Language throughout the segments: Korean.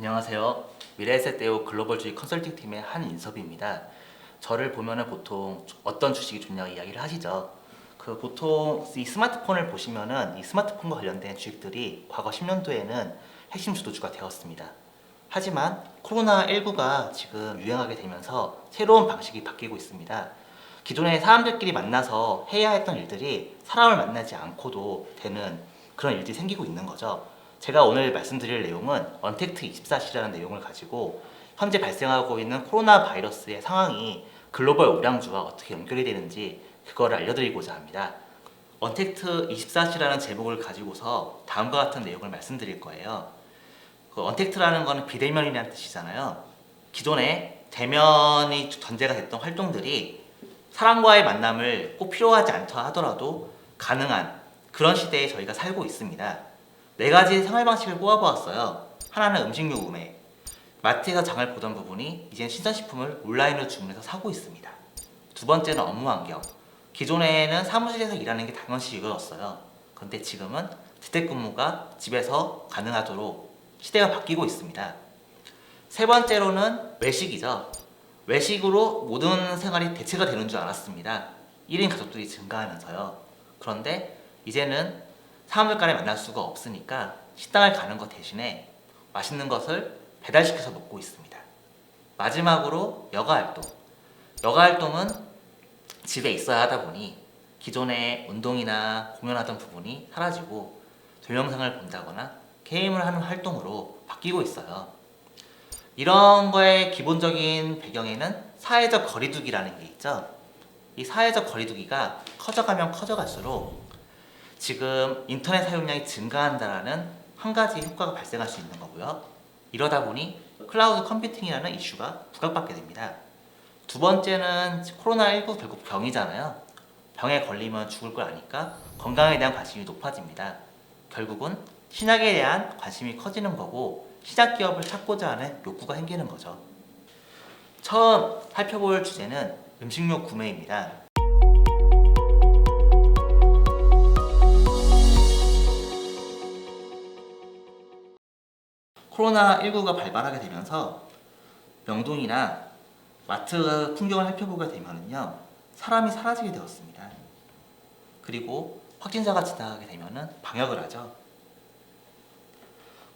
안녕하세요. 미래에셋대우 글로벌주의 컨설팅팀의 한인섭입니다. 저를 보면은 보통 어떤 주식이 좋냐고 이야기를 하시죠. 보통 이 스마트폰을 보시면은 이 스마트폰과 관련된 주식들이 과거 10년도에는 핵심 주도주가 되었습니다. 하지만 코로나19가 지금 유행하게 되면서 새로운 방식이 바뀌고 있습니다. 기존에 사람들끼리 만나서 해야 했던 일들이 사람을 만나지 않고도 되는 그런 일들이 생기고 있는 거죠. 제가 오늘 말씀드릴 내용은 언택트24C라는 내용을 가지고 현재 발생하고 있는 코로나 바이러스의 상황이 글로벌 우량주와 어떻게 연결이 되는지 그거를 알려드리고자 합니다. 언택트24C라는 제목을 가지고서 다음과 같은 내용을 말씀드릴 거예요. 언택트라는 거는 비대면이라는 뜻이잖아요. 기존에 대면이 전제가 됐던 활동들이 사람과의 만남을 꼭 필요하지 않다 하더라도 가능한 그런 시대에 저희가 살고 있습니다. 네 가지 생활 방식을 꼽아보았어요. 하나는 음식료 구매. 마트에서 장을 보던 부분이 이제는 신선식품을 온라인으로 주문해서 사고 있습니다. 두 번째는 업무 환경. 기존에는 사무실에서 일하는 게 당연시 이루어졌어요. 그런데 지금은 재택근무가 집에서 가능하도록 시대가 바뀌고 있습니다. 세 번째로는 외식이죠. 외식으로 모든 생활이 대체가 되는 줄 알았습니다. 1인 가족들이 증가하면서요. 그런데 이제는 사람들 간에 만날 수가 없으니까 식당을 가는 것 대신에 맛있는 것을 배달시켜서 먹고 있습니다. 마지막으로 여가활동. 여가활동은 집에 있어야 하다 보니 기존에 운동이나 공연하던 부분이 사라지고 동영상을 본다거나 게임을 하는 활동으로 바뀌고 있어요. 이런 거의 기본적인 배경에는 사회적 거리두기라는 게 있죠. 이 사회적 거리두기가 커져가면 커져갈수록 지금 인터넷 사용량이 증가한다라는 한 가지 효과가 발생할 수 있는 거고요. 이러다 보니 클라우드 컴퓨팅이라는 이슈가 부각받게 됩니다. 두 번째는 코로나19 결국 병이잖아요. 병에 걸리면 죽을 걸 아니까 건강에 대한 관심이 높아집니다. 결국은 신약에 대한 관심이 커지는 거고 신약 기업을 찾고자 하는 욕구가 생기는 거죠. 처음 살펴볼 주제는 음식료 구매입니다. 코로나19가 발발하게 되면서 명동이나 마트 풍경을 살펴보게 되면요, 사람이 사라지게 되었습니다. 그리고 확진자가 지나가게 되면은 방역을 하죠.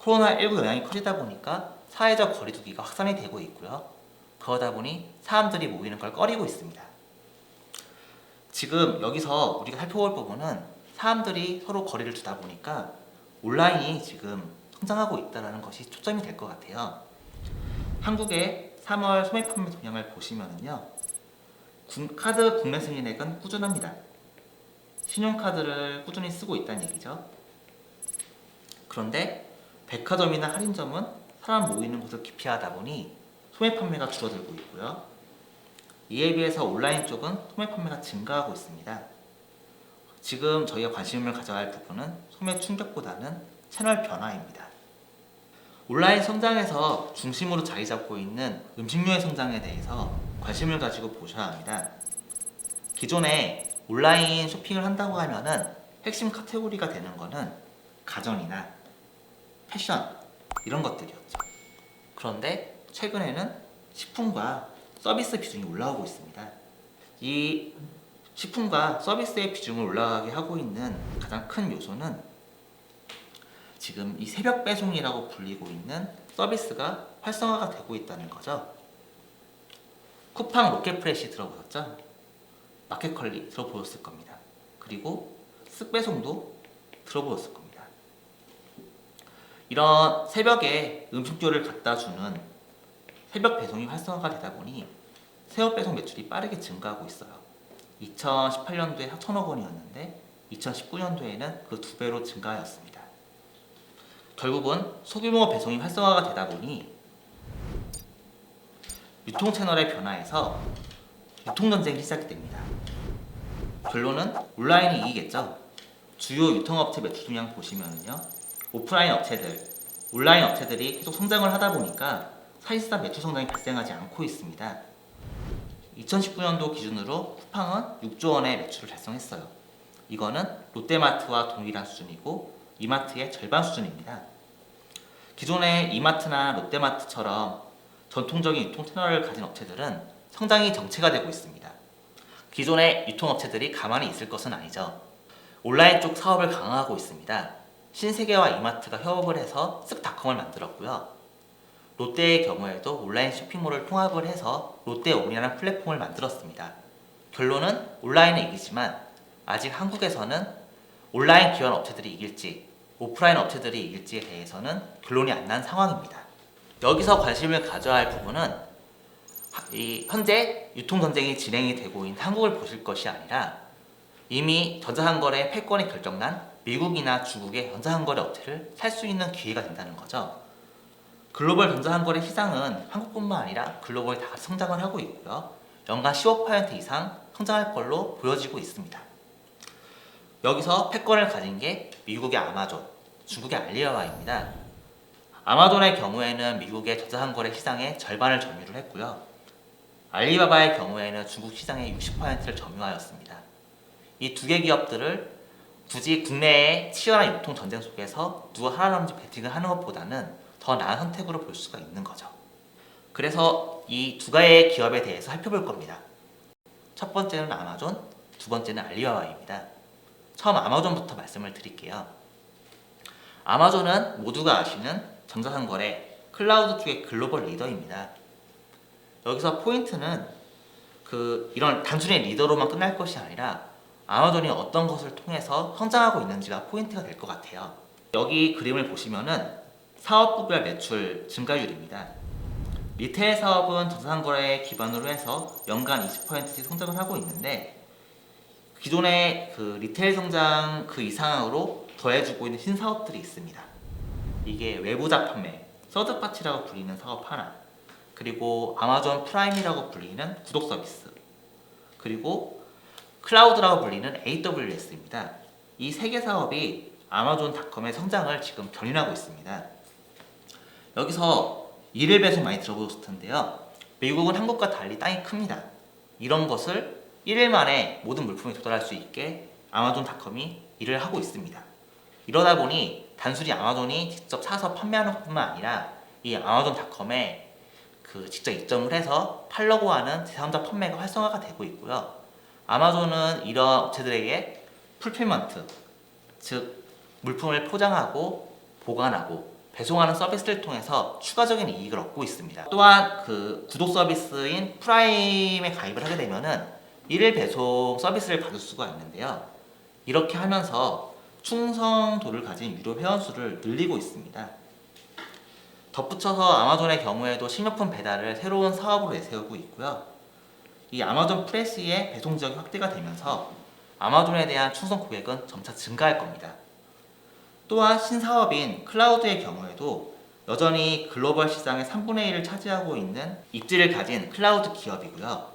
코로나19 영향이 커지다 보니까 사회적 거리두기가 확산이 되고 있고요. 그러다 보니 사람들이 모이는 걸 꺼리고 있습니다. 지금 여기서 우리가 살펴볼 부분은 사람들이 서로 거리를 두다 보니까 온라인이 지금 성장하고 있다는 것이 초점이 될 것 같아요. 한국의 3월 소매 판매 동향을 보시면은요, 카드 국내 승인액은 꾸준합니다. 신용카드를 꾸준히 쓰고 있다는 얘기죠. 그런데 백화점이나 할인점은 사람 모이는 곳을 기피하다 보니 소매 판매가 줄어들고 있고요. 이에 비해서 온라인 쪽은 소매 판매가 증가하고 있습니다. 지금 저희가 관심을 가져야 할 부분은 소매 충격보다는 채널 변화입니다. 온라인 성장에서 중심으로 자리 잡고 있는 음식료의 성장에 대해서 관심을 가지고 보셔야 합니다. 기존에 온라인 쇼핑을 한다고 하면은 핵심 카테고리가 되는 거는 가전이나 패션 이런 것들이었죠. 그런데 최근에는 식품과 서비스 비중이 올라오고 있습니다. 이 식품과 서비스의 비중을 올라가게 하고 있는 가장 큰 요소는 지금 이 새벽 배송이라고 불리고 있는 서비스가 활성화가 되고 있다는 거죠. 쿠팡 로켓프레시 들어보셨죠? 마켓컬리 들어보셨을 겁니다. 그리고 쓱배송도 들어보셨을 겁니다. 이런 새벽에 음식료를 갖다 주는 새벽 배송이 활성화가 되다 보니 새벽 배송 매출이 빠르게 증가하고 있어요. 2018년도에 4천억 원이었는데 2019년도에는 그 2배로 증가하였습니다. 결국은 소규모 배송이 활성화가 되다 보니 유통 채널의 변화에서 유통 전쟁이 시작이 됩니다. 결론은 온라인이 이기겠죠. 주요 유통업체 매출 동향 보시면요, 오프라인 업체들, 온라인 업체들이 계속 성장을 하다 보니까 사실상 매출 성장이 발생하지 않고 있습니다. 2019년도 기준으로 쿠팡은 6조 원의 매출을 달성했어요. 이거는 롯데마트와 동일한 수준이고 이마트의 절반 수준입니다. 기존의 이마트나 롯데마트처럼 전통적인 유통 채널을 가진 업체들은 성장이 정체가 되고 있습니다. 기존의 유통업체들이 가만히 있을 것은 아니죠. 온라인 쪽 사업을 강화하고 있습니다. 신세계와 이마트가 협업을 해서 쓱닷컴을 만들었고요. 롯데의 경우에도 온라인 쇼핑몰을 통합을 해서 롯데온이라는 플랫폼을 만들었습니다. 결론은 온라인은 이기지만 아직 한국에서는 온라인 기반 업체들이 이길지 오프라인 업체들이 이길지에 대해서는 결론이 안 난 상황입니다. 여기서 관심을 가져야 할 부분은 현재 유통전쟁이 진행이 되고 있는 한국을 보실 것이 아니라 이미 전자상거래 패권이 결정난 미국이나 중국의 전자상거래 업체를 살 수 있는 기회가 된다는 거죠. 글로벌 전자상거래 시장은 한국뿐만 아니라 글로벌 다 성장을 하고 있고요. 연간 15% 이상 성장할 걸로 보여지고 있습니다. 여기서 패권을 가진 게 미국의 아마존, 중국의 알리바바입니다. 아마존의 경우에는 미국의 전자상거래 시장의 절반을 점유를 했고요. 알리바바의 경우에는 중국 시장의 60%를 점유하였습니다. 이 두 개 기업들을 굳이 국내의 치열한 유통 전쟁 속에서 누가 살아남는지 배팅을 하는 것보다는 더 나은 선택으로 볼 수가 있는 거죠. 그래서 이 두 가지의 기업에 대해서 살펴볼 겁니다. 첫 번째는 아마존, 두 번째는 알리바바입니다. 처음 아마존부터 말씀을 드릴게요. 아마존은 모두가 아시는 전자상거래 클라우드 쪽의 글로벌 리더입니다. 여기서 포인트는 이런 단순히 리더로만 끝날 것이 아니라 아마존이 어떤 것을 통해서 성장하고 있는지가 포인트가 될 것 같아요. 여기 그림을 보시면은 사업부별 매출 증가율입니다. 리테일 사업은 전자상거래 기반으로 해서 연간 20%씩 성장을 하고 있는데 기존의 리테일 성장 이상으로 더해주고 있는 신사업들이 있습니다. 이게 외부자 판매, 서드파티라고 불리는 사업 하나, 그리고 아마존 프라임이라고 불리는 구독 서비스, 그리고 클라우드라고 불리는 AWS입니다. 이 세 개 사업이 아마존닷컴의 성장을 지금 견인하고 있습니다. 여기서 일일 배송 많이 들어보셨을 텐데요. 미국은 한국과 달리 땅이 큽니다. 이런 것을 1일 만에 모든 물품이 도달할 수 있게 아마존닷컴이 일을 하고 있습니다. 이러다 보니 단순히 아마존이 직접 사서 판매하는 것뿐만 아니라 이 아마존닷컴에 직접 입점을 해서 팔려고 하는 제3자 판매가 활성화가 되고 있고요. 아마존은 이런 업체들에게 풀필먼트, 즉 물품을 포장하고 보관하고 배송하는 서비스를 통해서 추가적인 이익을 얻고 있습니다. 또한 구독 서비스인 프라임에 가입을 하게 되면은 일일 배송 서비스를 받을 수가 있는데요. 이렇게 하면서 충성도를 가진 유료 회원수를 늘리고 있습니다. 덧붙여서 아마존의 경우에도 식료품 배달을 새로운 사업으로 내세우고 있고요. 이 아마존 프레시의 배송 지역이 확대가 되면서 아마존에 대한 충성 고객은 점차 증가할 겁니다. 또한 신사업인 클라우드의 경우에도 여전히 글로벌 시장의 3분의 1을 차지하고 있는 입지를 가진 클라우드 기업이고요.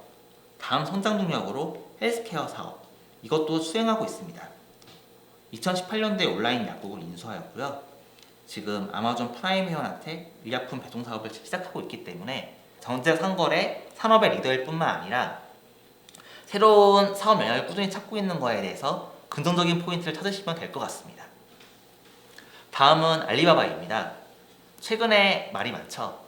다음 성장 동력으로 헬스케어 사업, 이것도 수행하고 있습니다. 2018년도에 온라인 약국을 인수하였고요. 지금 아마존 프라임 회원한테 의약품 배송 사업을 시작하고 있기 때문에 전자상거래 산업의 리더일 뿐만 아니라 새로운 사업 영역을 꾸준히 찾고 있는 거에 대해서 긍정적인 포인트를 찾으시면 될 것 같습니다. 다음은 알리바바입니다. 최근에 말이 많죠.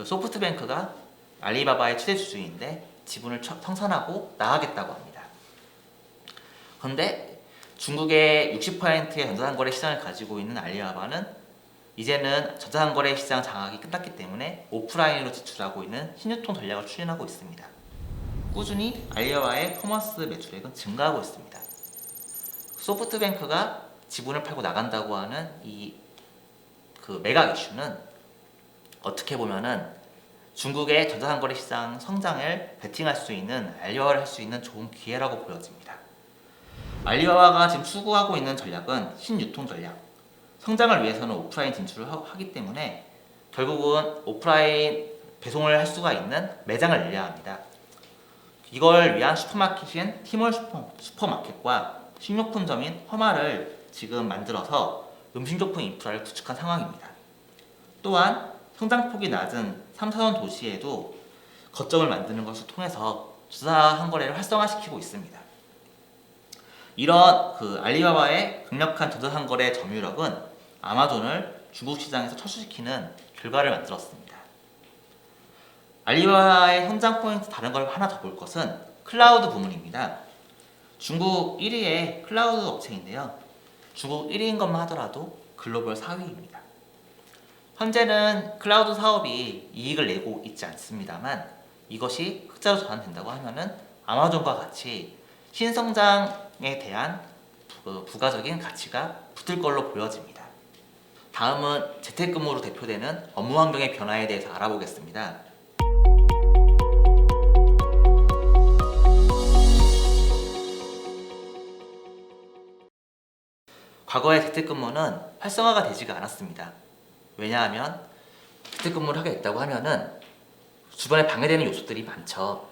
소프트뱅크가 알리바바의 최대 주주인데 지분을 청산하고 나가겠다고 합니다. 그런데 중국의 60%의 전자상거래 시장을 가지고 있는 알리바바는 이제는 전자상거래 시장 장악이 끝났기 때문에 오프라인으로 지출하고 있는 신유통 전략을 추진하고 있습니다. 꾸준히 알리바바의 커머스 매출액은 증가하고 있습니다. 소프트뱅크가 지분을 팔고 나간다고 하는 이 매각 이슈는 어떻게 보면은 중국의 전자상거래 시장 성장을 베팅할 수 있는 알리바바를 할 수 있는 좋은 기회라고 보여집니다. 알리바바가 지금 추구하고 있는 전략은 신유통 전략, 성장을 위해서는 오프라인 진출을 하기 때문에 결국은 오프라인 배송을 할 수가 있는 매장을 늘려야 합니다. 이걸 위한 슈퍼마켓인 티몰 슈퍼마켓과 식료품점인 허마를 지금 만들어서 음식료품 인프라를 구축한 상황입니다. 또한 성장폭이 낮은 3, 4선 도시에도 거점을 만드는 것을 통해서 전자상거래를 활성화시키고 있습니다. 이런 알리바바의 강력한 전자상거래 점유력은 아마존을 중국 시장에서 철수시키는 결과를 만들었습니다. 알리바바의 성장 포인트 다른 걸 하나 더 볼 것은 클라우드 부문입니다. 중국 1위의 클라우드 업체인데요. 중국 1위인 것만 하더라도 글로벌 4위입니다. 현재는 클라우드 사업이 이익을 내고 있지 않습니다만 이것이 흑자로 전환된다고 하면은 아마존과 같이 신성장에 대한 부가적인 가치가 붙을 걸로 보여집니다. 다음은 재택근무로 대표되는 업무 환경의 변화에 대해서 알아보겠습니다. 과거의 재택근무는 활성화가 되지가 않았습니다. 왜냐하면 재택근무를 하게 됐다고 하면은 주변에 방해되는 요소들이 많죠.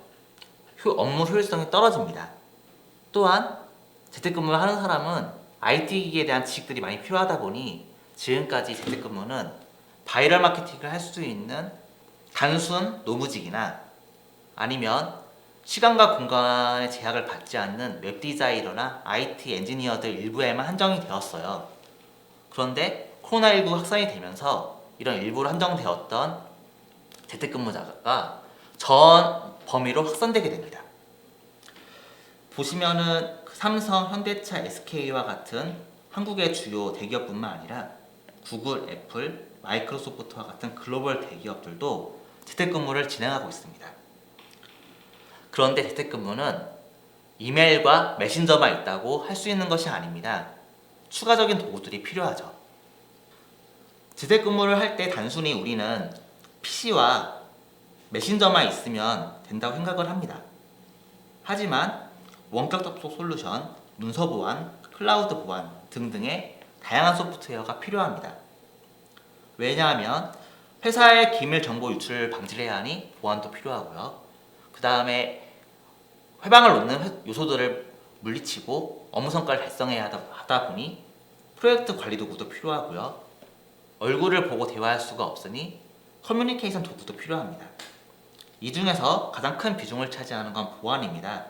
업무 효율성이 떨어집니다. 또한 재택근무를 하는 사람은 IT 기기에 대한 지식들이 많이 필요하다 보니 지금까지 재택근무는 바이럴 마케팅을 할 수 있는 단순 노무직이나 아니면 시간과 공간의 제약을 받지 않는 웹 디자이너나 IT 엔지니어들 일부에만 한정이 되었어요. 그런데 코로나19 확산이 되면서 이런 일부로 한정되었던 재택근무자가 전 범위로 확산되게 됩니다. 보시면은 삼성, 현대차, SK와 같은 한국의 주요 대기업뿐만 아니라 구글, 애플, 마이크로소프트와 같은 글로벌 대기업들도 재택근무를 진행하고 있습니다. 그런데 재택근무는 이메일과 메신저만 있다고 할 수 있는 것이 아닙니다. 추가적인 도구들이 필요하죠. 재택근무를 할 때 단순히 우리는 PC와 메신저만 있으면 된다고 생각을 합니다. 하지만 원격 접속 솔루션, 문서 보안, 클라우드 보안 등등의 다양한 소프트웨어가 필요합니다. 왜냐하면 회사의 기밀 정보 유출을 방지해야 하니 보안도 필요하고요. 그 다음에 회방을 놓는 요소들을 물리치고 업무 성과를 달성해야 하다 보니 프로젝트 관리 도구도 필요하고요. 얼굴을 보고 대화할 수가 없으니 커뮤니케이션 도구도 필요합니다. 이 중에서 가장 큰 비중을 차지하는 건 보안입니다.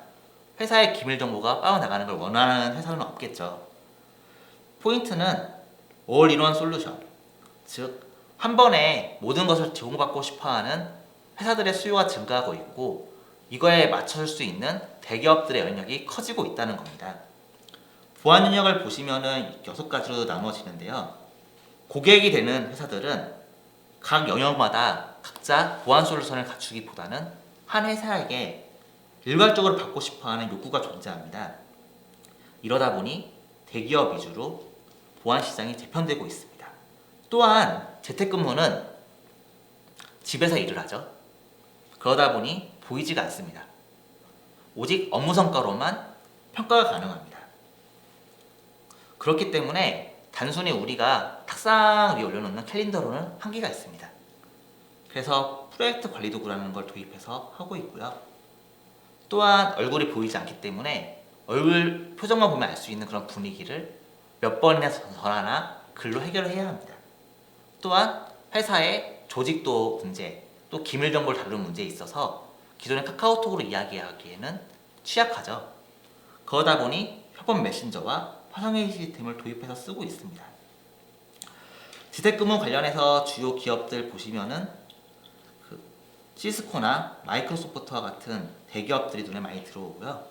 회사의 기밀 정보가 빠져나가는 걸 원하는 회사는 없겠죠. 포인트는 올인원 솔루션, 즉 한 번에 모든 것을 제공받고 싶어하는 회사들의 수요가 증가하고 있고 이거에 맞춰줄 수 있는 대기업들의 영역이 커지고 있다는 겁니다. 보안 영역을 보시면은 6가지로 나누어지는데요. 고객이 되는 회사들은 각 영역마다 각자 보안 솔루션을 갖추기보다는 한 회사에게 일괄적으로 받고 싶어하는 욕구가 존재합니다. 이러다 보니 대기업 위주로 보안 시장이 재편되고 있습니다. 또한 재택근무는 집에서 일을 하죠. 그러다 보니 보이지가 않습니다. 오직 업무 성과로만 평가가 가능합니다. 그렇기 때문에 단순히 우리가 탁상 위에 올려놓는 캘린더로는 한계가 있습니다. 그래서 프로젝트 관리 도구라는 걸 도입해서 하고 있고요. 또한 얼굴이 보이지 않기 때문에 얼굴 표정만 보면 알 수 있는 그런 분위기를 몇 번이나 전화나 글로 해결을 해야 합니다. 또한 회사의 조직도 문제, 또 기밀 정보를 다루는 문제에 있어서 기존의 카카오톡으로 이야기하기에는 취약하죠. 그러다 보니 협업 메신저와 화상회의 시스템을 도입해서 쓰고 있습니다. 재택근무 관련해서 주요 기업들 보시면은 시스코나 마이크로소프트와 같은 대기업들이 눈에 많이 들어오고요.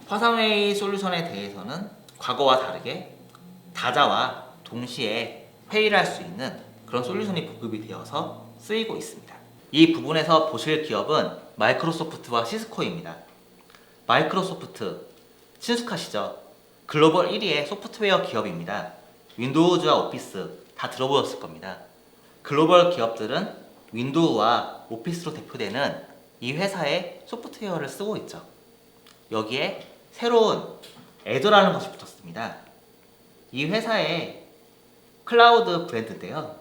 화상회의 솔루션에 대해서는 과거와 다르게 다자와 동시에 회의를 할 수 있는 그런 솔루션이 보급이 되어서 쓰이고 있습니다. 이 부분에서 보실 기업은 마이크로소프트와 시스코입니다. 마이크로소프트, 친숙하시죠? 글로벌 1위의 소프트웨어 기업입니다. 윈도우즈와 오피스 다 들어보셨을 겁니다. 글로벌 기업들은 윈도우와 오피스로 대표되는 이 회사의 소프트웨어를 쓰고 있죠. 여기에 새로운 애저라는 것이 붙었습니다. 이 회사의 클라우드 브랜드인데요.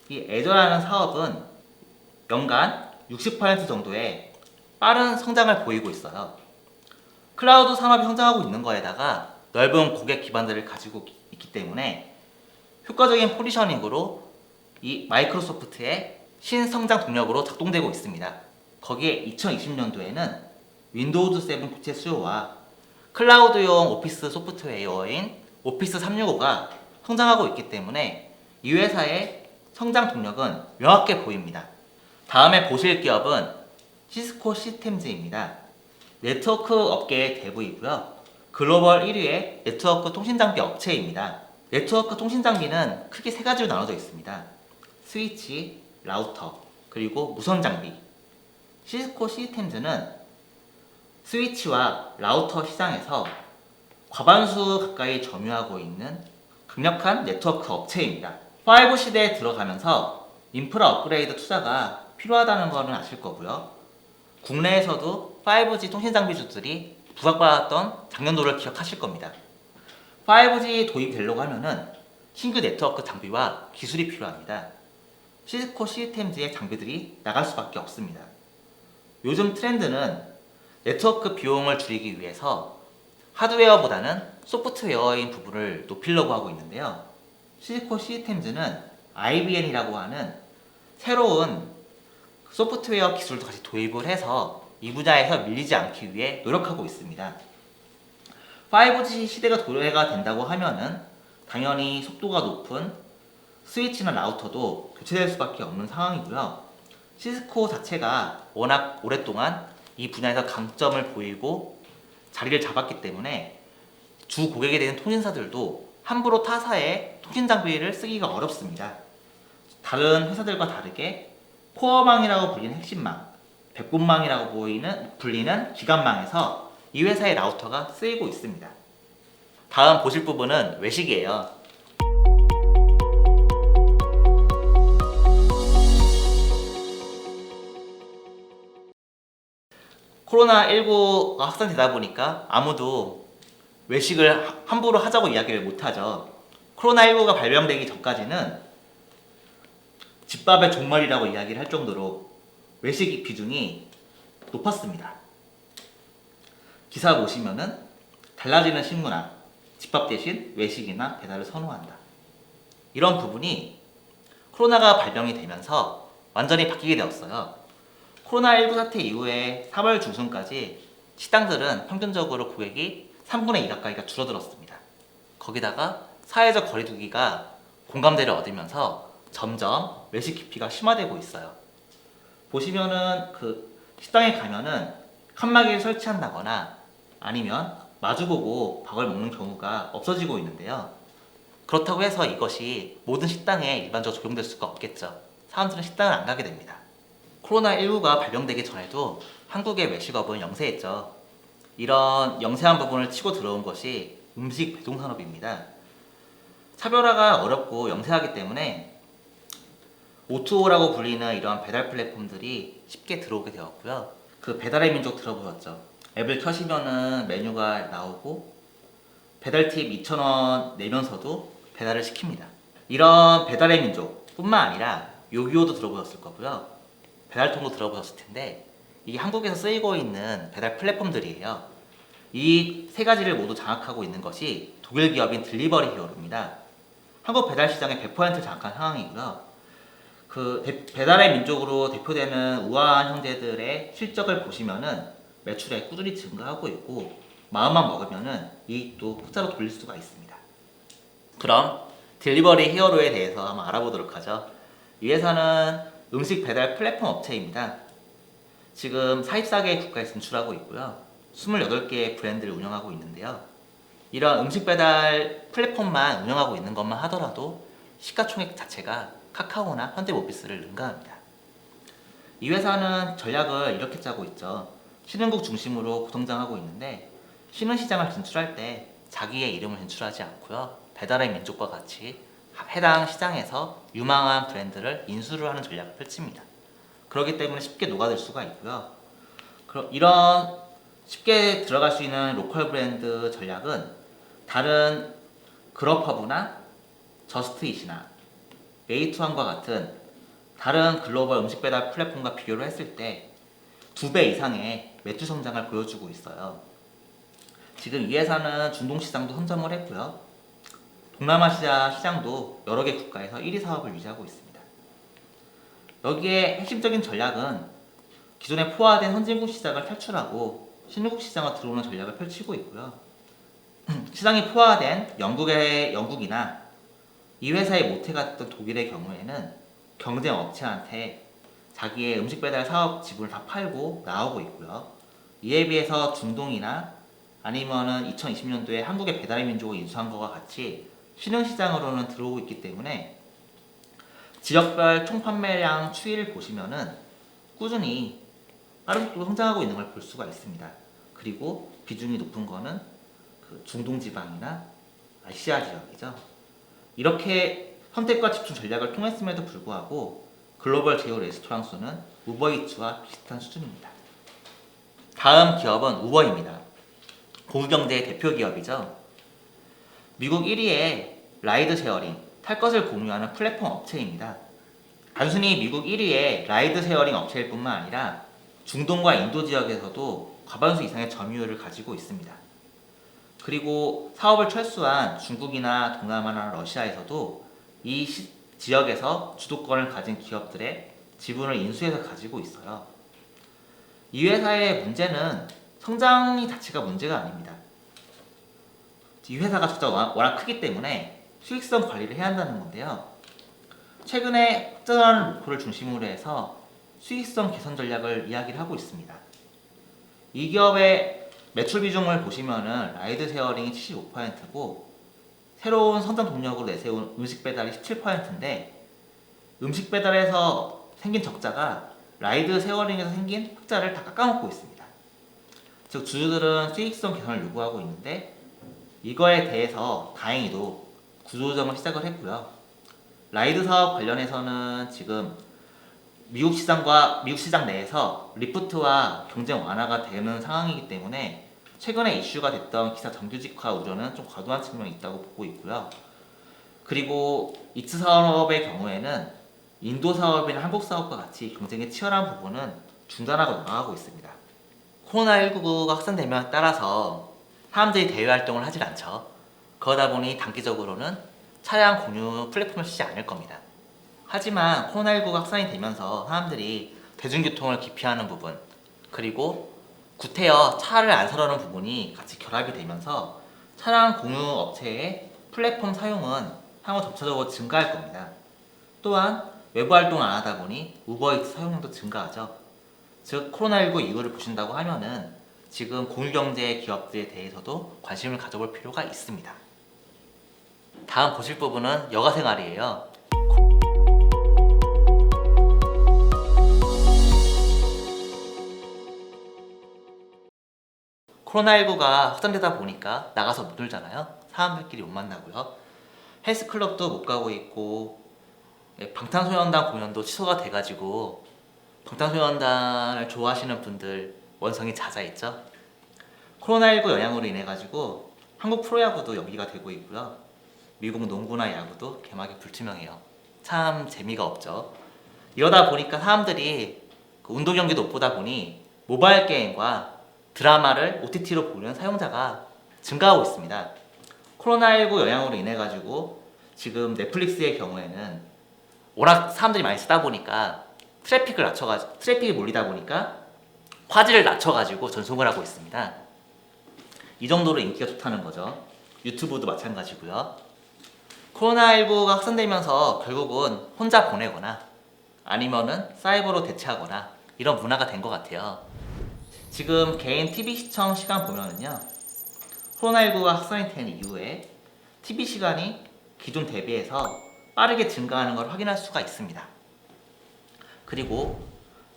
이 애저라는 사업은 연간 60% 정도의 빠른 성장을 보이고 있어요. 클라우드 산업이 성장하고 있는 거에다가 넓은 고객 기반들을 가지고 있기 때문에 효과적인 포지셔닝으로 이 마이크로소프트의 신성장 동력으로 작동되고 있습니다. 거기에 2020년도에는 윈도우즈 7 교체 수요와 클라우드용 오피스 소프트웨어인 오피스 365가 성장하고 있기 때문에 이 회사의 성장 동력은 명확해 보입니다. 다음에 보실 기업은 시스코 시스템즈입니다. 네트워크 업계의 대부이고요. 글로벌 1위의 네트워크 통신 장비 업체입니다. 네트워크 통신 장비는 크게 세 가지로 나눠져 있습니다. 스위치, 라우터, 그리고 무선 장비. 시스코 시스템즈는 스위치와 라우터 시장에서 과반수 가까이 점유하고 있는 강력한 네트워크 업체입니다. 5 시대에 들어가면서 인프라 업그레이드 투자가 필요하다는 것은 아실 거고요. 국내에서도 5G 통신 장비주들이 부각받았던 작년도를 기억하실 겁니다. 5G 도입되려고 하면은 신규 네트워크 장비와 기술이 필요합니다. 시스코 시스템즈의 장비들이 나갈 수밖에 없습니다. 요즘 트렌드는 네트워크 비용을 줄이기 위해서 하드웨어보다는 소프트웨어인 부분을 높이려고 하고 있는데요. 시스코 시스템즈는 IBN이라고 하는 새로운 소프트웨어 기술도 같이 도입을 해서 이 분야에서 밀리지 않기 위해 노력하고 있습니다. 5G 시대가 도래가 된다고 하면은 당연히 속도가 높은 스위치나 라우터도 교체될 수밖에 없는 상황이고요. 시스코 자체가 워낙 오랫동안 이 분야에서 강점을 보이고 자리를 잡았기 때문에 주 고객이 되는 통신사들도 함부로 타사의 통신 장비를 쓰기가 어렵습니다. 다른 회사들과 다르게 코어망이라고 불리는 핵심망, 백분망이라고 불리는 기관망에서 이 회사의 라우터가 쓰이고 있습니다. 다음 보실 부분은 외식이에요. 코로나19가 확산되다 보니까 아무도 외식을 함부로 하자고 이야기를 못하죠. 코로나19가 발병되기 전까지는 집밥의 종말이라고 이야기를 할 정도로 외식 비중이 높았습니다. 기사 보시면은 달라지는 식문화, 집밥 대신 외식이나 배달을 선호한다. 이런 부분이 코로나가 발병이 되면서 완전히 바뀌게 되었어요. 코로나19 사태 이후에 3월 중순까지 식당들은 평균적으로 고객이 3분의 2 가까이가 줄어들었습니다. 거기다가 사회적 거리두기가 공감대를 얻으면서 점점 외식 기피가 심화되고 있어요. 보시면은 그 식당에 가면은 칸막이를 설치한다거나 아니면 마주보고 밥을 먹는 경우가 없어지고 있는데요. 그렇다고 해서 이것이 모든 식당에 일반적으로 적용될 수가 없겠죠. 사람들은 식당을 안 가게 됩니다. 코로나19가 발병되기 전에도 한국의 외식업은 영세했죠. 이런 영세한 부분을 치고 들어온 것이 음식 배송 산업입니다. 차별화가 어렵고 영세하기 때문에 O2O라고 불리는 이런 배달 플랫폼들이 쉽게 들어오게 되었고요. 그 배달의 민족 들어보셨죠? 앱을 켜시면은 메뉴가 나오고 배달팁 2,000원 내면서도 배달을 시킵니다. 이런 배달의 민족 뿐만 아니라 요기요도 들어보셨을 거고요. 배달통도 들어보셨을 텐데 이게 한국에서 쓰이고 있는 배달 플랫폼들이에요. 이 세 가지를 모두 장악하고 있는 것이 독일 기업인 딜리버리 히어로입니다. 한국 배달 시장의 100%를 장악한 상황이고요. 그 배달의 민족으로 대표되는 우아한 형제들의 실적을 보시면은 매출에 꾸준히 증가하고 있고 마음만 먹으면은 이익도 흑자로 돌릴 수가 있습니다. 그럼 딜리버리 히어로에 대해서 한번 알아보도록 하죠. 이 회사는 음식 배달 플랫폼 업체입니다. 지금 44개 국가에 진출하고 있고요. 28개의 브랜드를 운영하고 있는데요. 이런 음식 배달 플랫폼만 운영하고 있는 것만 하더라도 시가총액 자체가 카카오나 현대모비스를 능가합니다. 이 회사는 전략을 이렇게 짜고 있죠. 신흥국 중심으로 고성장하고 있는데 신흥시장을 진출할 때 자기의 이름을 진출하지 않고요. 배달의 민족과 같이 해당 시장에서 유망한 브랜드를 인수를 하는 전략을 펼칩니다. 그렇기 때문에 쉽게 녹아들 수가 있고요. 이런 쉽게 들어갈 수 있는 로컬 브랜드 전략은 다른 그로퍼브나 저스트잇이나 메이투안과 같은 다른 글로벌 음식 배달 플랫폼과 비교를 했을 때 2배 이상의 매출 성장을 보여주고 있어요. 지금 이 회사는 중동 시장도 선점을 했고요. 동남아시아 시장도 여러 개 국가에서 1위 사업을 유지하고 있습니다. 여기에 핵심적인 전략은 기존에 포화된 선진국 시장을 탈출하고 신흥국 시장으로 들어오는 전략을 펼치고 있고요. 시장이 포화된 영국이나 이 회사에 못해갔던 독일의 경우에는 경쟁 업체한테 자기의 음식 배달 사업 지분을 다 팔고 나오고 있고요. 이에 비해서 중동이나 아니면은 2020년도에 한국의 배달의 민족을 인수한 것과 같이 신흥시장으로는 들어오고 있기 때문에 지역별 총 판매량 추이를 보시면은 꾸준히 빠른 속도로 성장하고 있는 걸 볼 수가 있습니다. 그리고 비중이 높은 거는 그 중동 지방이나 아시아 지역이죠. 이렇게 선택과 집중 전략을 통했음에도 불구하고 글로벌 제휴 레스토랑 수는 우버이츠와 비슷한 수준입니다. 다음 기업은 우버입니다. 공유경제의 대표 기업이죠. 미국 1위의 라이드 쉐어링, 탈 것을 공유하는 플랫폼 업체입니다. 단순히 미국 1위의 라이드 쉐어링 업체일 뿐만 아니라 중동과 인도 지역에서도 과반수 이상의 점유율을 가지고 있습니다. 그리고 사업을 철수한 중국이나 동남아나 러시아에서도 이 지역에서 주도권을 가진 기업들의 지분을 인수해서 가지고 있어요. 이 회사의 문제는 성장이 자체가 문제가 아닙니다. 이 회사가 진짜 워낙 크기 때문에 수익성 관리를 해야 한다는 건데요. 최근에 확장하는 목표를 중심으로 해서 수익성 개선 전략을 이야기를 하고 있습니다. 이 기업의 매출 비중을 보시면은 라이드 쉐어링이 75%고 새로운 성장 동력으로 내세운 음식 배달이 17%인데 음식 배달에서 생긴 적자가 라이드 쉐어링에서 생긴 흑자를 다 깎아먹고 있습니다. 즉 주주들은 수익성 개선을 요구하고 있는데 이거에 대해서 다행히도 구조조정을 시작을 했고요. 라이드 사업 관련해서는 지금 미국 시장 내에서 리프트와 경쟁 완화가 되는 상황이기 때문에 최근에 이슈가 됐던 기사 정규직화 우려는 좀 과도한 측면이 있다고 보고 있고요. 그리고 이츠 사업의 경우에는 인도 사업이나 한국 사업과 같이 경쟁이 치열한 부분은 중단하고 나가고 있습니다. 코로나19가 확산되면 따라서 사람들이 대외 활동을 하질 않죠. 그러다 보니 단기적으로는 차량 공유 플랫폼을 쓰지 않을 겁니다. 하지만 코로나19가 확산이 되면서 사람들이 대중교통을 기피하는 부분, 그리고 구태여 차를 안 사려는 부분이 같이 결합이 되면서 차량 공유 업체의 플랫폼 사용은 향후 점차적으로 증가할 겁니다. 또한 외부 활동을 안 하다 보니 우버이츠 사용량도 증가하죠. 즉 코로나19 이후를 보신다고 하면은 지금 공유경제 기업들에 대해서도 관심을 가져볼 필요가 있습니다. 다음 보실 부분은 여가생활이에요. 코로나19가 확산되다 보니까 나가서 못 놀잖아요. 사람들끼리 못 만나고요. 헬스클럽도 못 가고 있고 방탄소년단 공연도 취소가 돼가지고 방탄소년단을 좋아하시는 분들 원성이 잦아있죠. 코로나19 영향으로 인해가지고 한국 프로야구도 연기가 되고 있고요. 미국 농구나 야구도 개막이 불투명해요. 참 재미가 없죠. 이러다 보니까 사람들이 운동 경기도 못 보다 보니 모바일 게임과 드라마를 OTT로 보는 사용자가 증가하고 있습니다. 코로나19 영향으로 인해가지고 지금 넷플릭스의 경우에는 워낙 사람들이 많이 쓰다 보니까 트래픽이 몰리다 보니까 화질을 낮춰가지고 전송을 하고 있습니다. 이 정도로 인기가 좋다는 거죠. 유튜브도 마찬가지고요. 코로나19가 확산되면서 결국은 혼자 보내거나 아니면은 사이버로 대체하거나 이런 문화가 된 것 같아요. 지금 개인 TV 시청 시간 보면은요, 코로나19가 확산이 된 이후에 TV 시간이 기존 대비해서 빠르게 증가하는 걸 확인할 수가 있습니다. 그리고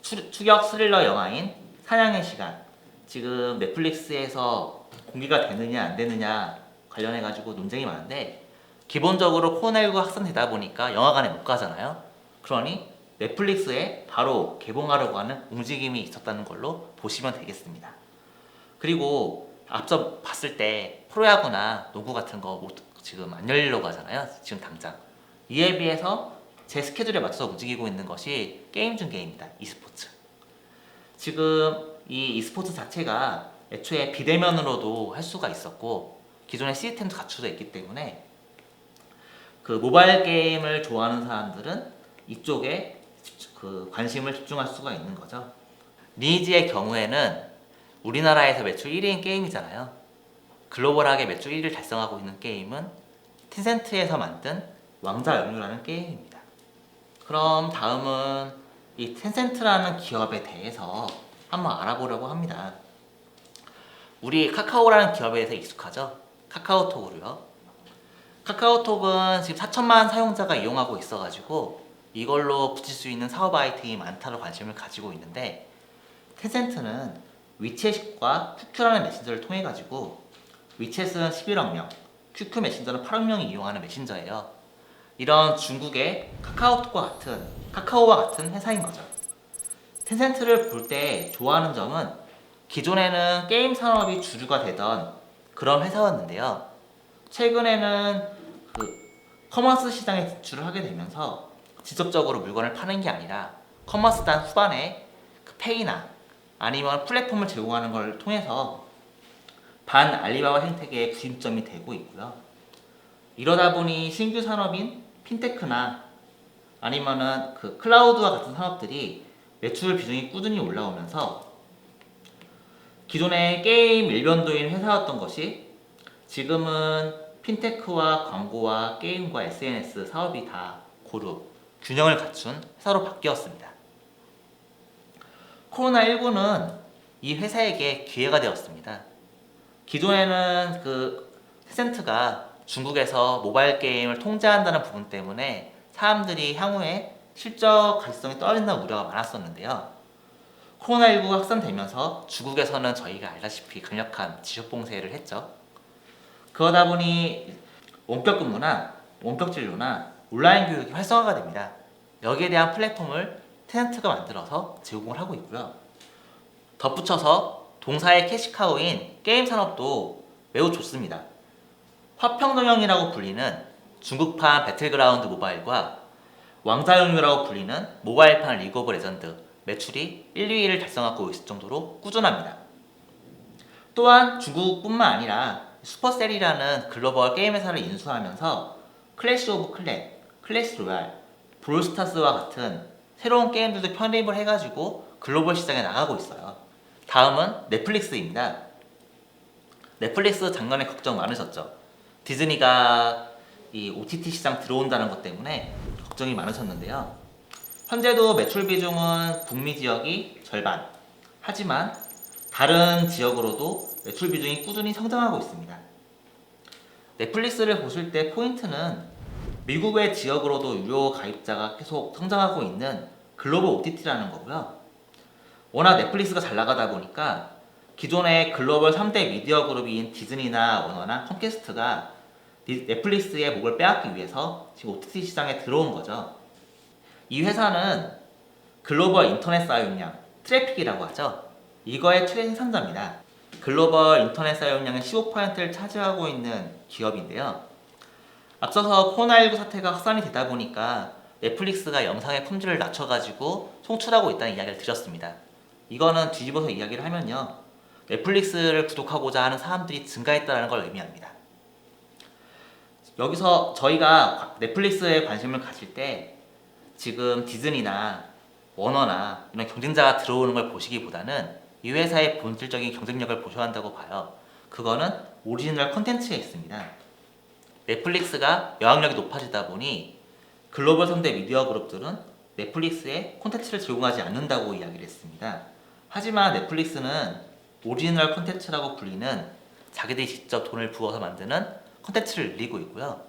추격 스릴러 영화인 사냥의 시간, 지금 넷플릭스에서 공개가 되느냐 안 되느냐 관련해가지고 논쟁이 많은데 기본적으로 코로나19가 확산되다 보니까 영화관에 못 가잖아요. 그러니 넷플릭스에 바로 개봉하려고 하는 움직임이 있었다는 걸로 보시면 되겠습니다. 그리고 앞서 봤을 때 프로야구나 농구 같은 거 지금 안 열리려고 하잖아요. 지금 당장. 이에 비해서 제 스케줄에 맞춰서 움직이고 있는 것이 게임 중 게임입니다. e스포츠. 지금 이 e스포츠 자체가 애초에 비대면으로도 할 수가 있었고 기존의 시스템도 갖춰져 있기 때문에 그 모바일 게임을 좋아하는 사람들은 이쪽에 그 관심을 집중할 수가 있는 거죠. 리니지의 경우에는 우리나라에서 매출 1위인 게임이잖아요. 글로벌하게 매출 1위를 달성하고 있는 게임은 텐센트에서 만든 왕자 영유라는 게임입니다. 그럼 다음은 이 텐센트라는 기업에 대해서 한번 알아보려고 합니다. 우리 카카오라는 기업에 대해서 익숙하죠? 카카오톡으로요. 카카오톡은 지금 4천만 사용자가 이용하고 있어가지고 이걸로 붙일 수 있는 사업 아이템이 많다는 관심을 가지고 있는데, 텐센트는 위챗과 QQ라는 메신저를 통해 가지고 위챗은 11억 명, QQ 메신저는 8억 명이 이용하는 메신저예요. 이런 중국의 카카오와 같은 회사인 거죠. 텐센트를 볼 때 좋아하는 점은 기존에는 게임 산업이 주류가 되던 그런 회사였는데요. 최근에는 커머스 시장에 진출을 하게 되면서 직접적으로 물건을 파는 게 아니라 커머스 단 후반에 페이나 아니면 플랫폼을 제공하는 걸 통해서 반 알리바바 생태계의 구심점이 되고 있고요. 이러다 보니 신규 산업인 핀테크나 아니면은 클라우드와 같은 산업들이 매출 비중이 꾸준히 올라오면서 기존의 게임 일변도인 회사였던 것이 지금은 핀테크와 광고와 게임과 SNS 사업이 다 고루 균형을 갖춘 회사로 바뀌었습니다. 코로나19는 이 회사에게 기회가 되었습니다. 기존에는 텐센트가 중국에서 모바일 게임을 통제한다는 부분 때문에 사람들이 향후에 실적 가시성이 떨어진다는 우려가 많았었는데요. 코로나19가 확산되면서 중국에서는 저희가 알다시피 강력한 지속 봉쇄를 했죠. 그러다 보니 원격 근무나 원격 진료나 온라인 교육이 활성화가 됩니다. 여기에 대한 플랫폼을 텐센트가 만들어서 제공을 하고 있고요. 덧붙여서 동사의 캐시카우인 게임 산업도 매우 좋습니다. 화평동영이라고 불리는 중국판 배틀그라운드 모바일과 왕자영유라고 불리는 모바일판 리그 오브 레전드 매출이 1, 2위를 달성하고 있을 정도로 꾸준합니다. 또한 중국뿐만 아니라 슈퍼셀이라는 글로벌 게임 회사를 인수하면서 클래시 오브 클랜, 클래시 로얄, 브롤스타스와 같은 새로운 게임들도 편입을 해가지고 글로벌 시장에 나가고 있어요. 다음은 넷플릭스입니다. 넷플릭스 작년에 걱정 많으셨죠? 디즈니가 이 OTT 시장 들어온다는 것 때문에 걱정이 많으셨는데요. 현재도 매출 비중은 북미 지역이 절반. 하지만 다른 지역으로도 매출 비중이 꾸준히 성장하고 있습니다. 넷플릭스를 보실 때 포인트는 미국의 지역으로도 유료 가입자가 계속 성장하고 있는 글로벌 OTT라는 거고요. 워낙 넷플릭스가 잘 나가다 보니까 기존의 글로벌 3대 미디어 그룹인 디즈니나 워너나 컴캐스트가 넷플릭스의 목을 빼앗기 위해서 지금 OTT 시장에 들어온 거죠. 이 회사는 글로벌 인터넷 사용량, 트래픽이라고 하죠. 이거의 최생산자입니다. 글로벌 인터넷 사용량의 15%를 차지하고 있는 기업인데요. 앞서서 코로나19 사태가 확산이 되다 보니까 넷플릭스가 영상의 품질을 낮춰가지고 송출하고 있다는 이야기를 드렸습니다. 이거는 뒤집어서 이야기를 하면요, 넷플릭스를 구독하고자 하는 사람들이 증가했다는 걸 의미합니다. 여기서 저희가 넷플릭스에 관심을 가질 때 지금 디즈니나 워너나 이런 경쟁자가 들어오는 걸 보시기보다는 이 회사의 본질적인 경쟁력을 보셔야 한다고 봐요. 그거는 오리지널 컨텐츠에 있습니다. 넷플릭스가 영향력이 높아지다 보니 글로벌 3대 미디어 그룹들은 넷플릭스에 콘텐츠를 제공하지 않는다고 이야기를 했습니다. 하지만 넷플릭스는 오리지널 콘텐츠라고 불리는 자기들이 직접 돈을 부어서 만드는 콘텐츠를 늘리고 있고요.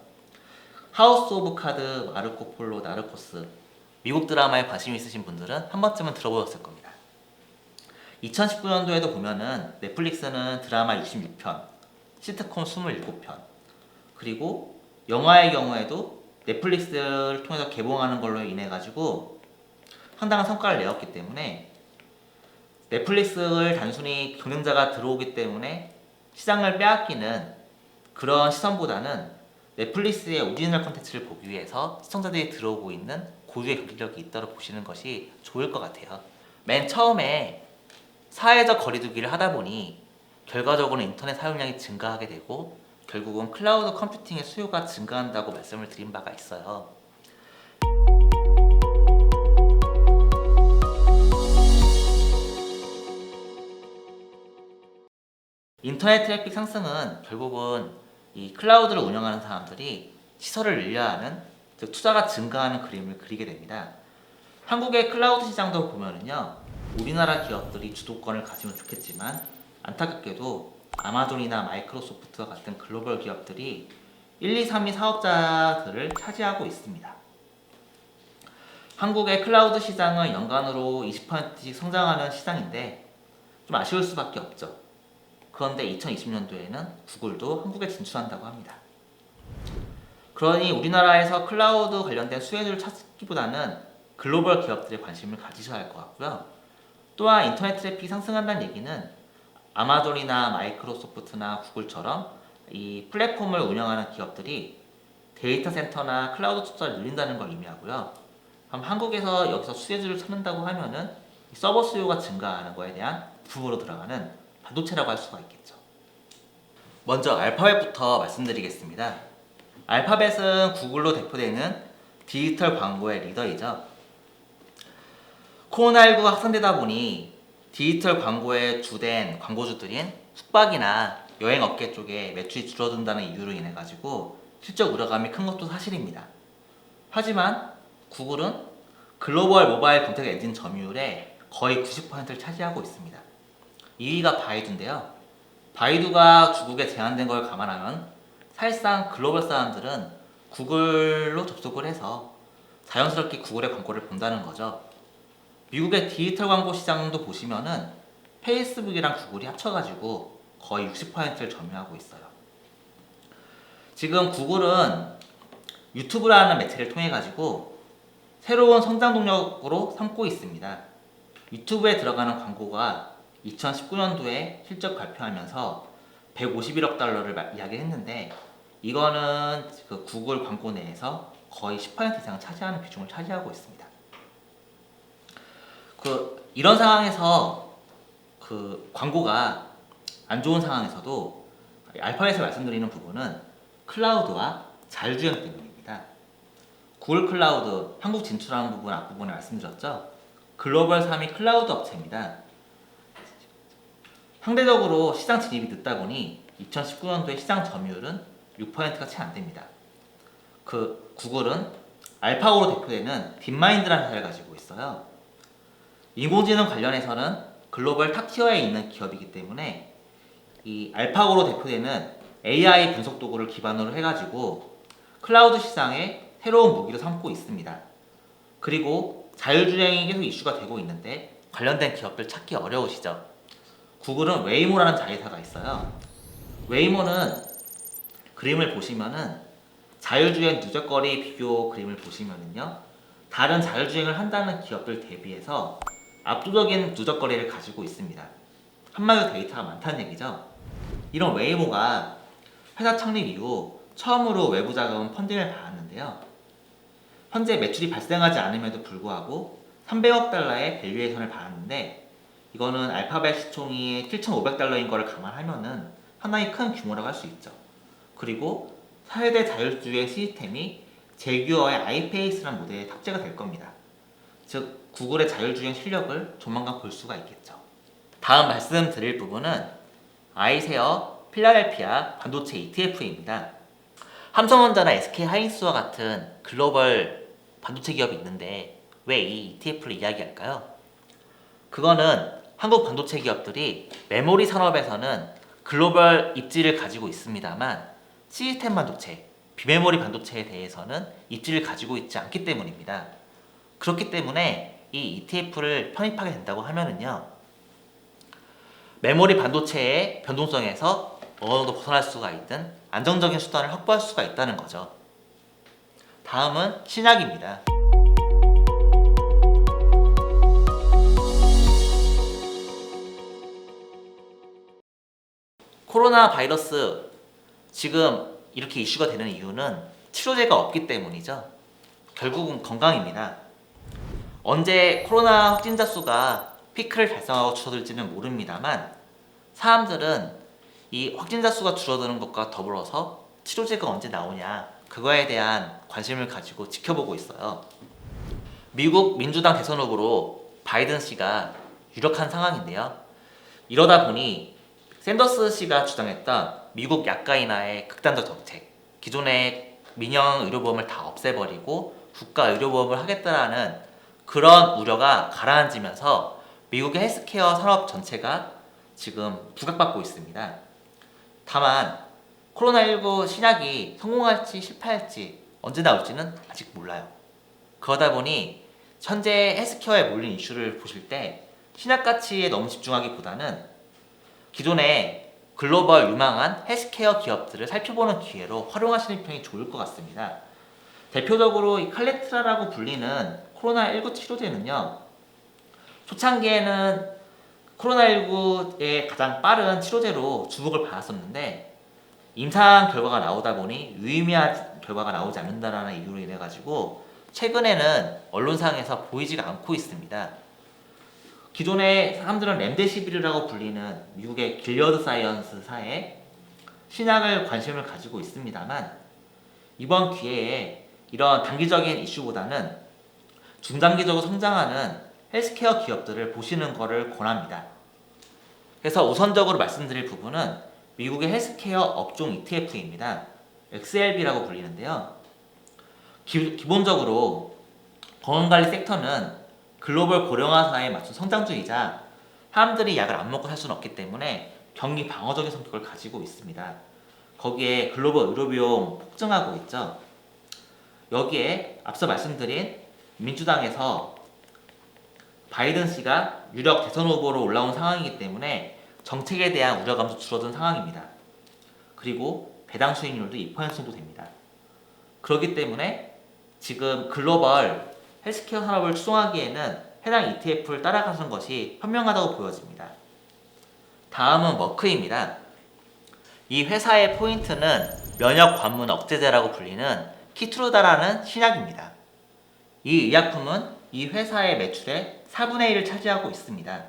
하우스 오브 카드, 마르코 폴로, 나르코스, 미국 드라마에 관심 있으신 분들은 한 번쯤은 들어보셨을 겁니다. 2019년도에도 보면은 넷플릭스는 드라마 66편, 시트콤 27편, 그리고 영화의 경우에도 넷플릭스를 통해서 개봉하는 걸로 인해 가지고 상당한 성과를 내었기 때문에 넷플릭스를 단순히 경쟁자가 들어오기 때문에 시장을 빼앗기는 그런 시선보다는 넷플릭스의 오리지널 콘텐츠를 보기 위해서 시청자들이 들어오고 있는 고유의 경쟁력이 있다고 보시는 것이 좋을 것 같아요. 맨 처음에 사회적 거리두기를 하다 보니 결과적으로는 인터넷 사용량이 증가하게 되고 결국은 클라우드 컴퓨팅의 수요가 증가한다고 말씀을 드린 바가 있어요. 인터넷 트래픽 상승은 결국은 이 클라우드를 운영하는 사람들이 시설을 늘려야 하는 즉 투자가 증가하는 그림을 그리게 됩니다. 한국의 클라우드 시장도 보면은요, 우리나라 기업들이 주도권을 가지면 좋겠지만 안타깝게도 아마존이나 마이크로소프트와 같은 글로벌 기업들이 1, 2, 3위 사업자들을 차지하고 있습니다. 한국의 클라우드 시장은 연간으로 20%씩 성장하는 시장인데 좀 아쉬울 수밖에 없죠. 그런데 2020년도에는 구글도 한국에 진출한다고 합니다. 그러니 우리나라에서 클라우드 관련된 수혜주를 찾기보다는 글로벌 기업들에 관심을 가지셔야 할 것 같고요. 또한 인터넷 트래픽이 상승한다는 얘기는 아마존이나 마이크로소프트나 구글처럼 이 플랫폼을 운영하는 기업들이 데이터 센터나 클라우드 투자를 늘린다는 걸 의미하고요. 그럼 한국에서 여기서 수혜주를 찾는다고 하면은 서버 수요가 증가하는 거에 대한 부품으로 들어가는 반도체라고 할 수가 있겠죠. 먼저 알파벳부터 말씀드리겠습니다. 알파벳은 구글로 대표되는 디지털 광고의 리더이죠. 코로나19가 확산되다 보니 디지털 광고의 주된 광고주들인 숙박이나 여행업계 쪽에 매출이 줄어든다는 이유로 인해 가지고 실적 우려감이 큰 것도 사실입니다. 하지만 구글은 글로벌 모바일 검색 엔진 점유율의 거의 90%를 차지하고 있습니다. 2위가 바이두인데요. 바이두가 중국에 제한된 걸 감안하면 사실상 글로벌 사람들은 구글로 접속을 해서 자연스럽게 구글의 광고를 본다는 거죠. 미국의 디지털 광고 시장도 보시면은 페이스북이랑 구글이 합쳐가지고 거의 60%를 점유하고 있어요. 지금 구글은 유튜브라는 매체를 통해 가지고 새로운 성장 동력으로 삼고 있습니다. 유튜브에 들어가는 광고가 2019년도에 실적 발표하면서 151억 달러를 이야기했는데 이거는 그 구글 광고 내에서 거의 10% 이상 차지하는 비중을 차지하고 있습니다. 이런 상황에서 그 광고가 안 좋은 상황에서도 알파벳에서 말씀드리는 부분은 클라우드와 자율주행 때문입니다. 구글 클라우드 한국 진출하는 부분 앞부분에 말씀드렸죠. 글로벌 3위 클라우드 업체입니다. 상대적으로 시장 진입이 늦다 보니 2019년도에 시장 점유율은 6%가 채 안 됩니다. 구글은 알파고로 대표되는 딥마인드라는 회사를 가지고 있어요. 인공지능 관련해서는 글로벌 탑티어에 있는 기업이기 때문에 이 알파고로 대표되는 AI 분석 도구를 기반으로 해가지고 클라우드 시장에 새로운 무기로 삼고 있습니다. 그리고 자율주행이 계속 이슈가 되고 있는데 관련된 기업들 찾기 어려우시죠? 구글은 웨이모라는 자회사가 있어요. 웨이모는 그림을 보시면은 자율주행 누적거리 비교 그림을 보시면은요, 다른 자율주행을 한다는 기업들 대비해서 압도적인 누적거리를 가지고 있습니다. 한마디로 데이터가 많다는 얘기죠. 이런 웨이모가 회사 창립 이후 처음으로 외부 자금 펀딩을 받았는데요. 현재 매출이 발생하지 않음에도 불구하고 300억 달러의 밸류에이션을 받았는데 이거는 알파벳 시총이 7,500달러인 거를 감안하면은 상당히 큰 규모라고 할 수 있죠. 그리고 4세대 자율주행 시스템이 제규어의 아이페이스라는 모델에 탑재가 될 겁니다. 즉 구글의 자율주행 실력을 조만간 볼 수가 있겠죠. 다음 말씀드릴 부분은 아이세어 필라델피아 반도체 ETF입니다. 삼성전자나 SK하이닉스와 같은 글로벌 반도체 기업이 있는데 왜 이 ETF를 이야기할까요? 그거는 한국 반도체 기업들이 메모리 산업에서는 글로벌 입지를 가지고 있습니다만 시스템 반도체, 비메모리 반도체에 대해서는 입지를 가지고 있지 않기 때문입니다. 그렇기 때문에 이 ETF를 편입하게 된다고 하면은요, 메모리 반도체의 변동성에서 어느 정도 벗어날 수가 있는 안정적인 수단을 확보할 수가 있다는 거죠. 다음은 신약입니다. 코로나 바이러스 지금 이렇게 이슈가 되는 이유는 치료제가 없기 때문이죠. 결국은 건강입니다. 언제 코로나 확진자 수가 피크를 달성하고 줄어들지는 모릅니다만 사람들은 이 확진자 수가 줄어드는 것과 더불어서 치료제가 언제 나오냐 그거에 대한 관심을 가지고 지켜보고 있어요. 미국 민주당 대선 후보로 바이든 씨가 유력한 상황인데요. 이러다 보니 샌더스 씨가 주장했던 미국 약가 인하의 극단적 정책, 기존의 민영 의료보험을 다 없애버리고 국가 의료보험을 하겠다라는 그런 우려가 가라앉으면서 미국의 헬스케어 산업 전체가 지금 부각받고 있습니다. 다만 코로나19 신약이 성공할지 실패할지 언제 나올지는 아직 몰라요. 그러다 보니 현재 헬스케어에 몰린 이슈를 보실 때 신약 가치에 너무 집중하기보다는 기존의 글로벌 유망한 헬스케어 기업들을 살펴보는 기회로 활용하시는 편이 좋을 것 같습니다. 대표적으로 이 칼레트라라고 불리는 코로나19 치료제는요, 초창기에는 코로나19의 가장 빠른 치료제로 주목을 받았었는데 임상 결과가 나오다 보니 유의미한 결과가 나오지 않는다라는 이유로 인해 가지고 최근에는 언론상에서 보이지가 않고 있습니다. 기존의 사람들은 렘데시비르라고 불리는 미국의 길리어드 사이언스사에 신약을 관심을 가지고 있습니다만 이번 기회에 이런 단기적인 이슈보다는 중장기적으로 성장하는 헬스케어 기업들을 보시는 것을 권합니다. 그래서 우선적으로 말씀드릴 부분은 미국의 헬스케어 업종 ETF입니다. XLB라고 불리는데요. 기본적으로 건강관리 섹터는 글로벌 고령화 사회에 맞춘 성장주의자 사람들이 약을 안 먹고 살 수는 없기 때문에 경기 방어적인 성격을 가지고 있습니다. 거기에 글로벌 의료비용 폭증하고 있죠. 여기에 앞서 말씀드린 민주당에서 바이든 씨가 유력 대선 후보로 올라온 상황이기 때문에 정책에 대한 우려감도 줄어든 상황입니다. 그리고 배당 수익률도 2% 정도 됩니다. 그렇기 때문에 지금 글로벌 헬스케어 산업을 추종하기에는 해당 ETF를 따라가는 것이 현명하다고 보여집니다. 다음은 머크입니다. 이 회사의 포인트는 면역 관문 억제제라고 불리는 키트루다라는 신약입니다. 이 의약품은 이 회사의 매출의 4분의 1을 차지하고 있습니다.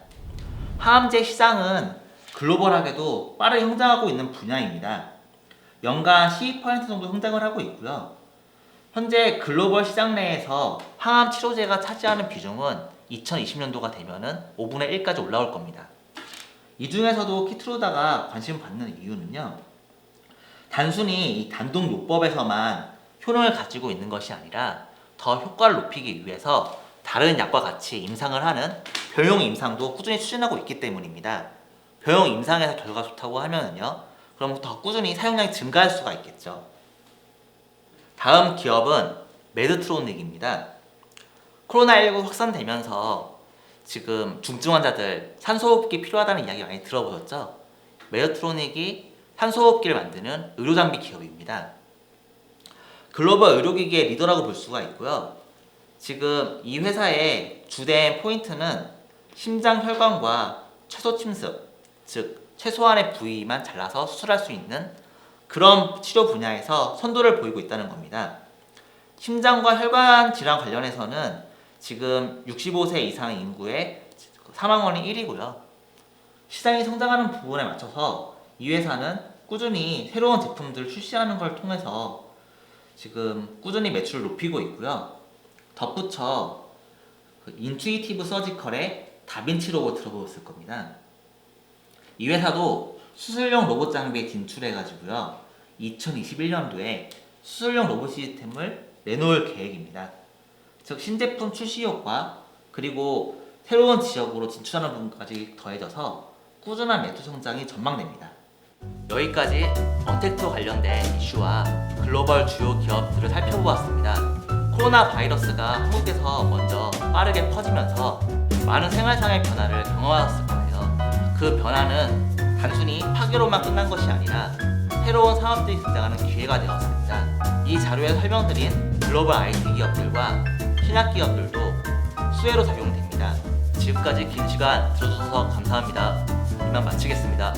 항암제 시장은 글로벌하게도 빠르게 성장하고 있는 분야입니다. 연간 12% 정도 성장을 하고 있고요. 현재 글로벌 시장 내에서 항암 치료제가 차지하는 비중은 2020년도가 되면은 5분의 1까지 올라올 겁니다. 이 중에서도 키트루다가 관심을 받는 이유는요, 단순히 이 단독요법에서만 효능을 가지고 있는 것이 아니라 더 효과를 높이기 위해서 다른 약과 같이 임상을 하는 병용 임상도 꾸준히 추진하고 있기 때문입니다. 병용 임상에서 결과가 좋다고 하면은요, 그럼 더 꾸준히 사용량이 증가할 수가 있겠죠. 다음 기업은 메드트로닉입니다. 코로나19 확산되면서 지금 중증 환자들 산소호흡기 필요하다는 이야기 많이 들어보셨죠? 메드트로닉이 산소호흡기를 만드는 의료장비 기업입니다. 글로벌 의료기기의 리더라고 볼 수가 있고요. 지금 이 회사의 주된 포인트는 심장 혈관과 최소 침습, 즉 최소한의 부위만 잘라서 수술할 수 있는 그런 치료 분야에서 선도를 보이고 있다는 겁니다. 심장과 혈관 질환 관련해서는 지금 65세 이상 인구의 사망원이 1위고요. 시장이 성장하는 부분에 맞춰서 이 회사는 꾸준히 새로운 제품들을 출시하는 걸 통해서 지금 꾸준히 매출을 높이고 있고요. 덧붙여 인투이티브 서지컬의 다빈치 로봇 들어보셨을 겁니다. 이 회사도 수술용 로봇 장비에 진출해가지고요, 2021년도에 수술용 로봇 시스템을 내놓을 계획입니다. 즉 신제품 출시 효과 그리고 새로운 지역으로 진출하는 부분까지 더해져서 꾸준한 매출 성장이 전망됩니다. 여기까지 언택트와 관련된 이슈와 글로벌 주요 기업들을 살펴보았습니다. 코로나 바이러스가 한국에서 먼저 빠르게 퍼지면서 많은 생활상의 변화를 경험하셨을 거예요. 그 변화는 단순히 파괴로만 끝난 것이 아니라 새로운 산업들이 등장하는 기회가 되었습니다. 이 자료에 설명드린 글로벌 IT 기업들과 신약 기업들도 수혜로 작용됩니다. 지금까지 긴 시간 들어주셔서 감사합니다. 이만 마치겠습니다.